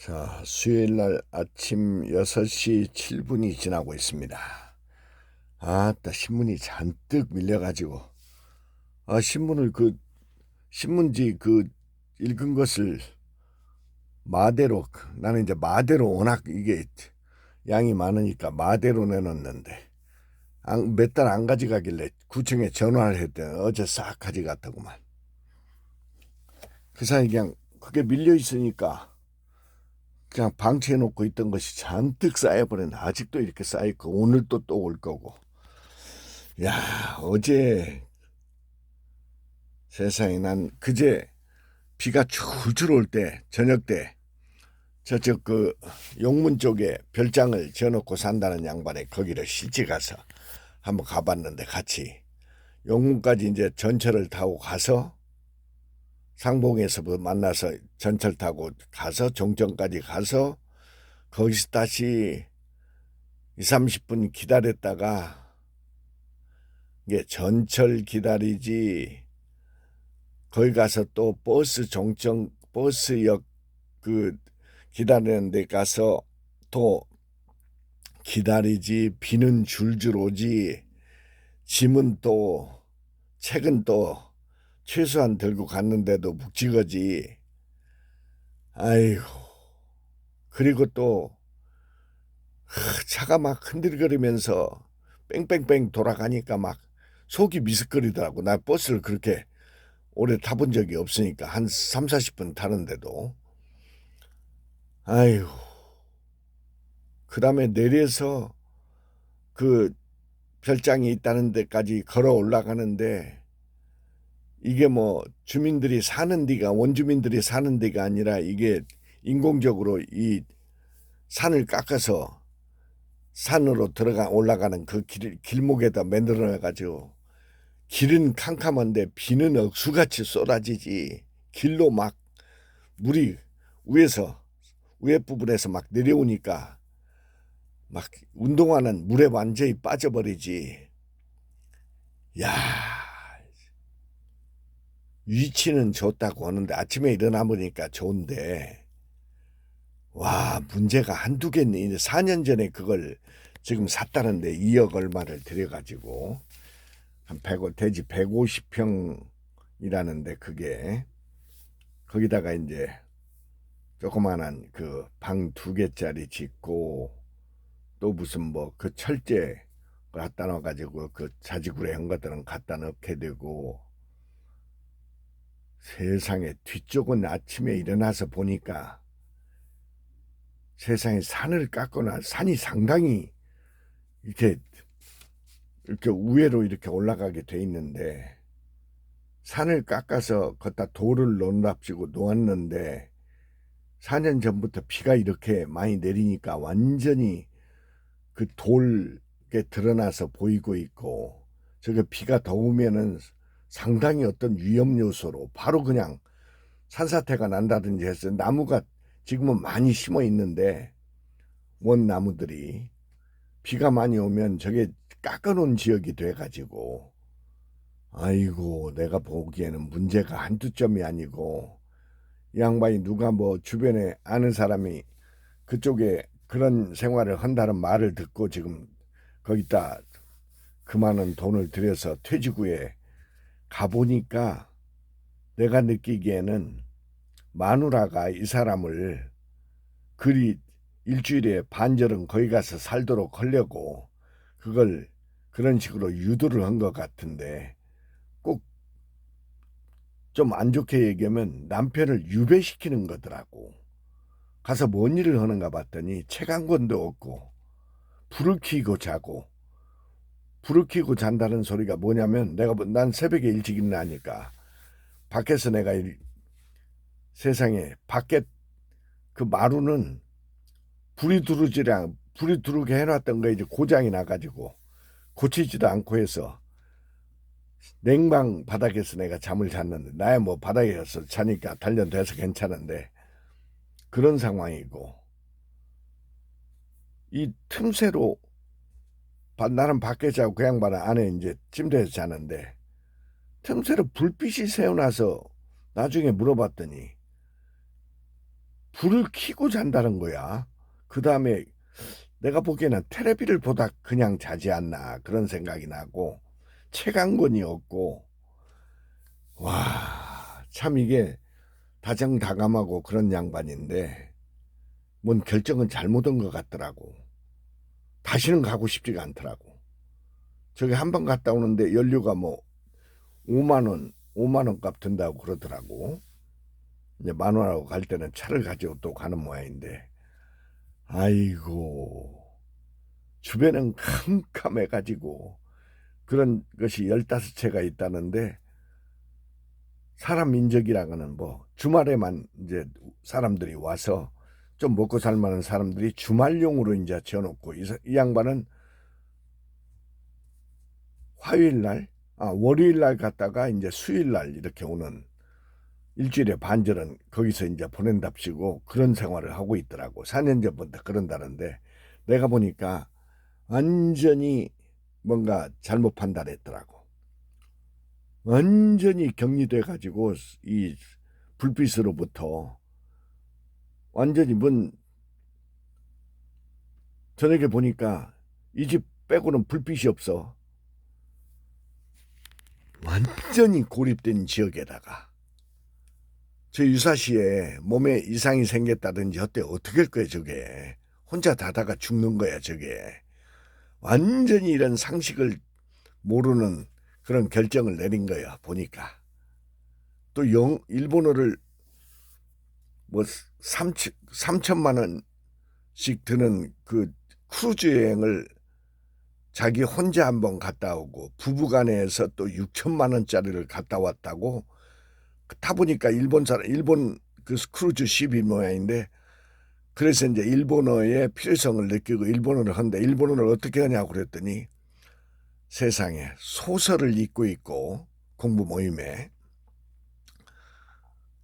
자, 수요일 날 아침 6시 7분이 지나고 있습니다. 아따, 신문이 잔뜩 밀려가지고, 신문을 신문지 읽은 것을 마대로, 나는 이제 마대로 워낙 이게 양이 많으니까 마대로 내놓는데, 몇 달 안 가져가길래 구청에 전화를 했더니 어제 싹 가져갔다구만. 그 사이 그냥 그게 밀려 있으니까 그냥 방치해 놓고 있던 것이 잔뜩 쌓여버렸네. 아직도 이렇게 쌓여있고 오늘 또 올 거고. 야, 어제 세상에 난 그제 비가 줄줄 올 때 저녁 때 저쪽 용문 쪽에 별장을 지어놓고 산다는 양반에 거기를 실제 가서 한번 가봤는데 같이 용문까지 이제 전철을 타고 가서 상봉에서 만나서 전철 타고 가서 종점까지 가서 거기서 다시 2, 30분 기다렸다가 이게 전철 기다리지 거기 가서 또 버스역 기다리는 데 가서 또 기다리지. 비는 줄줄 오지. 짐은 또 책은 또 최소한 들고 갔는데도 묵직하지. 아이고. 그리고 또 차가 막 흔들거리면서 뺑뺑뺑 돌아가니까 막 속이 미스거리더라고. 나 버스를 그렇게 오래 타본 적이 없으니까 한 3, 40분 타는데도. 아이고. 그 다음에 내려서 그 별장이 있다는 데까지 걸어 올라가는데 이게 뭐 주민들이 사는 데가 원주민들이 사는 데가 아니라 이게 인공적으로 이 산을 깎아서 산으로 올라가는 그 길목에다 만들어 가지고 길은 캄캄한데 비는 억수같이 쏟아지지. 길로 막 물이 위에 부분에서 막 내려오니까 막 운동화는 물에 완전히 빠져버리지. 야, 위치는 좋다고 하는데 아침에 일어나 보니까 좋은데 와, 문제가 한두 개는 이제 4년 전에 그걸 지금 샀다는데 2억 얼마를 들여가지고 한 100원 대지 150평이라는데 그게 거기다가 이제 조그만한 그 방 2개짜리 짓고 또 무슨 뭐 그 철제 갖다 놔가지고 그 자지구레 한 것들은 갖다 넣게 되고 세상에 뒤쪽은 아침에 일어나서 보니까 세상에 산을 깎거나 산이 상당히 이렇게 우회로 이렇게 올라가게 돼 있는데 산을 깎아서 걷다 돌을 논답시고 놓았는데 4년 전부터 비가 이렇게 많이 내리니까 완전히 그 돌게 드러나서 보이고 있고 저게 비가 더 오면은 상당히 어떤 위험 요소로 바로 그냥 산사태가 난다든지 해서 나무가 지금은 많이 심어 있는데 원나무들이 비가 많이 오면 저게 깎아놓은 지역이 돼가지고 아이고 내가 보기에는 문제가 한두 점이 아니고 이 양반이 누가 뭐 주변에 아는 사람이 그쪽에 그런 생활을 한다는 말을 듣고 지금 거기다 그 많은 돈을 들여서 퇴직 후에 가보니까 내가 느끼기에는 마누라가 이 사람을 그리 일주일에 반절은 거기 가서 살도록 하려고 그걸 그런 식으로 유도를 한 것 같은데 꼭 좀 안 좋게 얘기하면 남편을 유배시키는 거더라고. 가서 뭔 일을 하는가 봤더니 책 한 권도 없고 불을 켜고 자고 불을 켜고 잔다는 소리가 뭐냐면 난 새벽에 일찍 일어나니까 밖에서 내가 세상에 밖에 그 마루는 불이 들어오게 해놨던 거 이제 고장이 나가지고 고치지도 않고 해서 냉방 바닥에서 내가 잠을 잤는데 나야 뭐 바닥에서 자니까 단련돼서 괜찮은데 그런 상황이고 이 틈새로 나는 밖에 자고 그 양반은 안에 이제 침대에서 자는데 틈새로 불빛이 새어나서 나중에 물어봤더니 불을 켜고 잔다는 거야. 그 다음에 내가 보기에는 테레비를 보다 그냥 자지 않나 그런 생각이 나고 책 한 권이 없고 와, 참 이게 다정다감하고 그런 양반인데 뭔 결정은 잘못한 것 같더라고. 다시는 가고 싶지가 않더라고. 저기 한 번 갔다 오는데 연료가 뭐 5만 원, 5만 원 값 든다고 그러더라고. 이제 마누라하고 갈 때는 차를 가지고 또 가는 모양인데 아이고 주변은 캄캄해가지고 그런 것이 15채가 있다는데 사람 인적이라고는 뭐 주말에만 이제 사람들이 와서 좀 먹고 살 만한 사람들이 주말용으로 이제 지어놓고 이 양반은 화요일 날, 월요일 날 갔다가 이제 수요일 날 이렇게 오는 일주일에 반절은 거기서 이제 보낸답시고 그런 생활을 하고 있더라고. 4년 전부터 그런다는데 내가 보니까 완전히 뭔가 잘못 판단했더라고. 완전히 격리돼 가지고 이 불빛으로부터 완전히 뭔 저녁에 보니까 이 집 빼고는 불빛이 없어. 완전히 고립된 지역에다가 저 유사시에 몸에 이상이 생겼다든지 어때 어떻게 할 거야 저게. 혼자 다다가 죽는 거야 저게. 완전히 이런 상식을 모르는 그런 결정을 내린 거야 보니까. 또 일본어를 뭐 3천만 원씩 드는 그 크루즈 여행을 자기 혼자 한번 갔다 오고 부부간에서 또 6천만 원짜리를 갔다 왔다고. 타보니까 일본 그 크루즈 십이 모양인데 그래서 이제 일본어의 필요성을 느끼고 일본어를 하는데 일본어를 어떻게 하냐고 그랬더니 세상에 소설을 읽고 있고 공부 모임에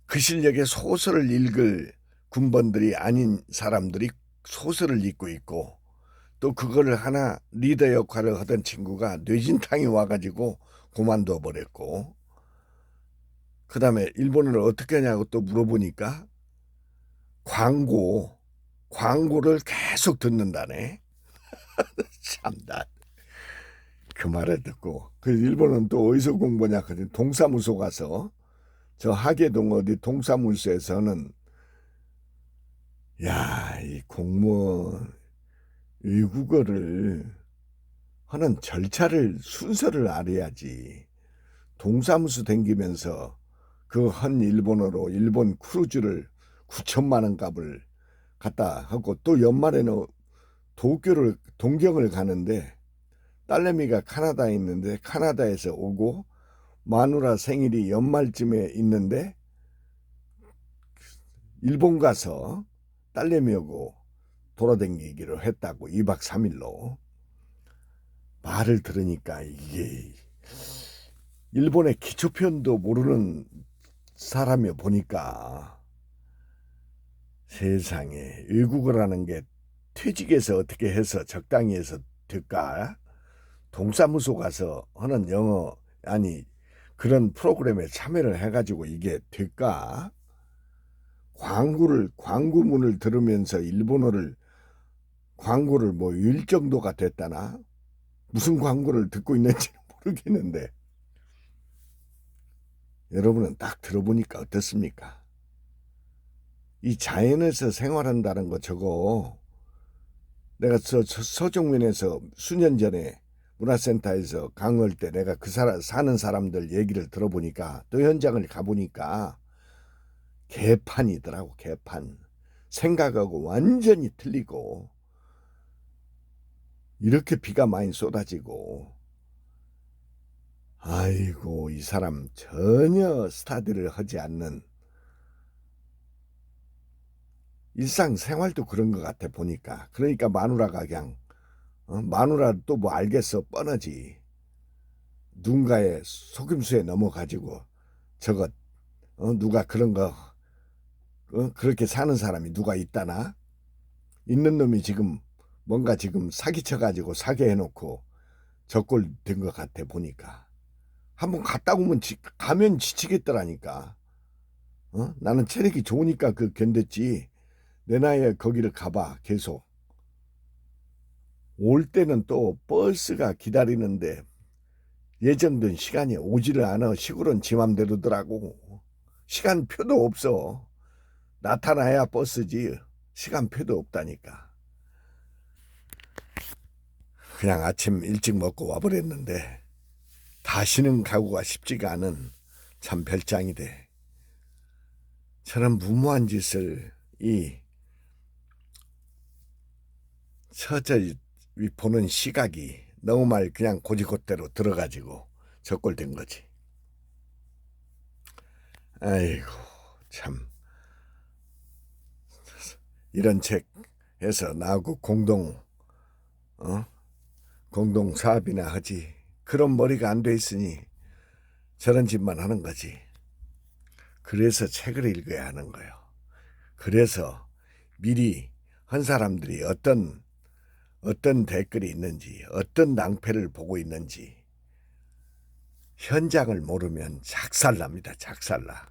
그 실력에 소설을 읽을 군번들이 아닌 사람들이 소설을 읽고 있고 또 그거를 하나 리더 역할을 하던 친구가 뇌진탕이 와가지고 그만둬 버렸고 그 다음에 일본어를 어떻게 하냐고 또 물어보니까 광고를 계속 듣는다네. 참나. 그 말을 듣고 그 일본은 또 어디서 공부냐 그랬더니 동사무소 가서 저 하계동 어디 동사무소에서는 야, 이 공무원 외국어를 하는 절차를 순서를 알아야지. 동사무소 댕기면서 그 한 일본어로 일본 크루즈를 9천만 원 값을 갖다 하고 또 연말에는 도쿄를 동경을 가는데 딸내미가 카나다에 있는데 카나다에서 오고 마누라 생일이 연말쯤에 있는데 일본 가서 딸내미하고 돌아다니기로 했다고 2박 3일로 말을 들으니까 이게 일본의 기초편도 모르는 사람이 보니까 세상에 외국어라는 게 퇴직해서 어떻게 해서 적당히 해서 될까? 동사무소 가서 하는 영어 아니 그런 프로그램에 참여를 해가지고 이게 될까? 광고문을 들으면서 일본어를 광고를 뭐 읽을 정도가 됐다나? 무슨 광고를 듣고 있는지 모르겠는데 여러분은 딱 들어보니까 어떻습니까? 이 자연에서 생활한다는 거 저거 내가 서정면에서 수년 전에 문화센터에서 강의할 때 내가 사는 사람들 얘기를 들어보니까 또 현장을 가보니까 개판이더라고 개판. 생각하고 완전히 틀리고 이렇게 비가 많이 쏟아지고 아이고 이 사람 전혀 스타디를 하지 않는 일상생활도 그런 것 같아 보니까. 그러니까 마누라가 그냥 마누라 또 뭐 알겠어 뻔하지. 누군가의 속임수에 넘어가지고 저거 누가 그런 거 그렇게 사는 사람이 누가 있다나? 있는 놈이 지금 뭔가 지금 사기쳐가지고 사게 해놓고 저꼴 된 것 같아 보니까. 한번 갔다 오면 가면 지치겠더라니까. 나는 체력이 좋으니까 그 견뎠지. 내 나이에 거기를 가봐 계속. 올 때는 또 버스가 기다리는데 예정된 시간이 오지를 않아. 시골은 지 맘대로더라고. 시간표도 없어. 나타나야 버스지 시간표도 없다니까. 그냥 아침 일찍 먹고 와버렸는데 다시는 가고가 쉽지가 않은 참 별장이 돼. 저런 무모한 짓을 이 서서히 보는 시각이 너무 말 그냥 고지곳대로 들어가지고 적골된 거지. 아이고 참 이런 책에서 나하고 공동 사업이나 하지. 그런 머리가 안 돼 있으니 저런 짓만 하는 거지. 그래서 책을 읽어야 하는 거예요. 그래서 미리 한 사람들이 어떤 댓글이 있는지, 어떤 낭패를 보고 있는지 현장을 모르면 작살납니다. 작살나.